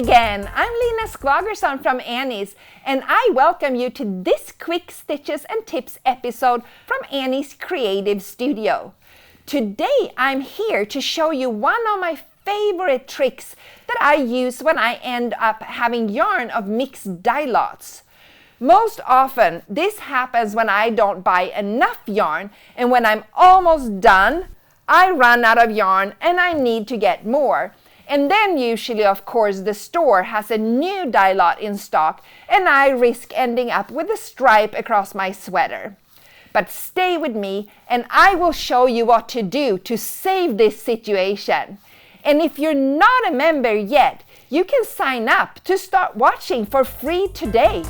again! I'm Lina Skvagersson from Annie's, and I welcome you to this quick stitches and tips episode from Annie's Creative Studio. Today I'm here to show you one of my favorite tricks that I use when I end up having yarn of mixed dye lots. Most often this happens when I don't buy enough yarn, and when I'm almost done, I run out of yarn and I need to get more. And then usually, of course, the store has a new dye lot in stock and I risk ending up with a stripe across my sweater. But stay with me and I will show you what to do to save this situation. And if you're not a member yet, you can sign up to start watching for free today.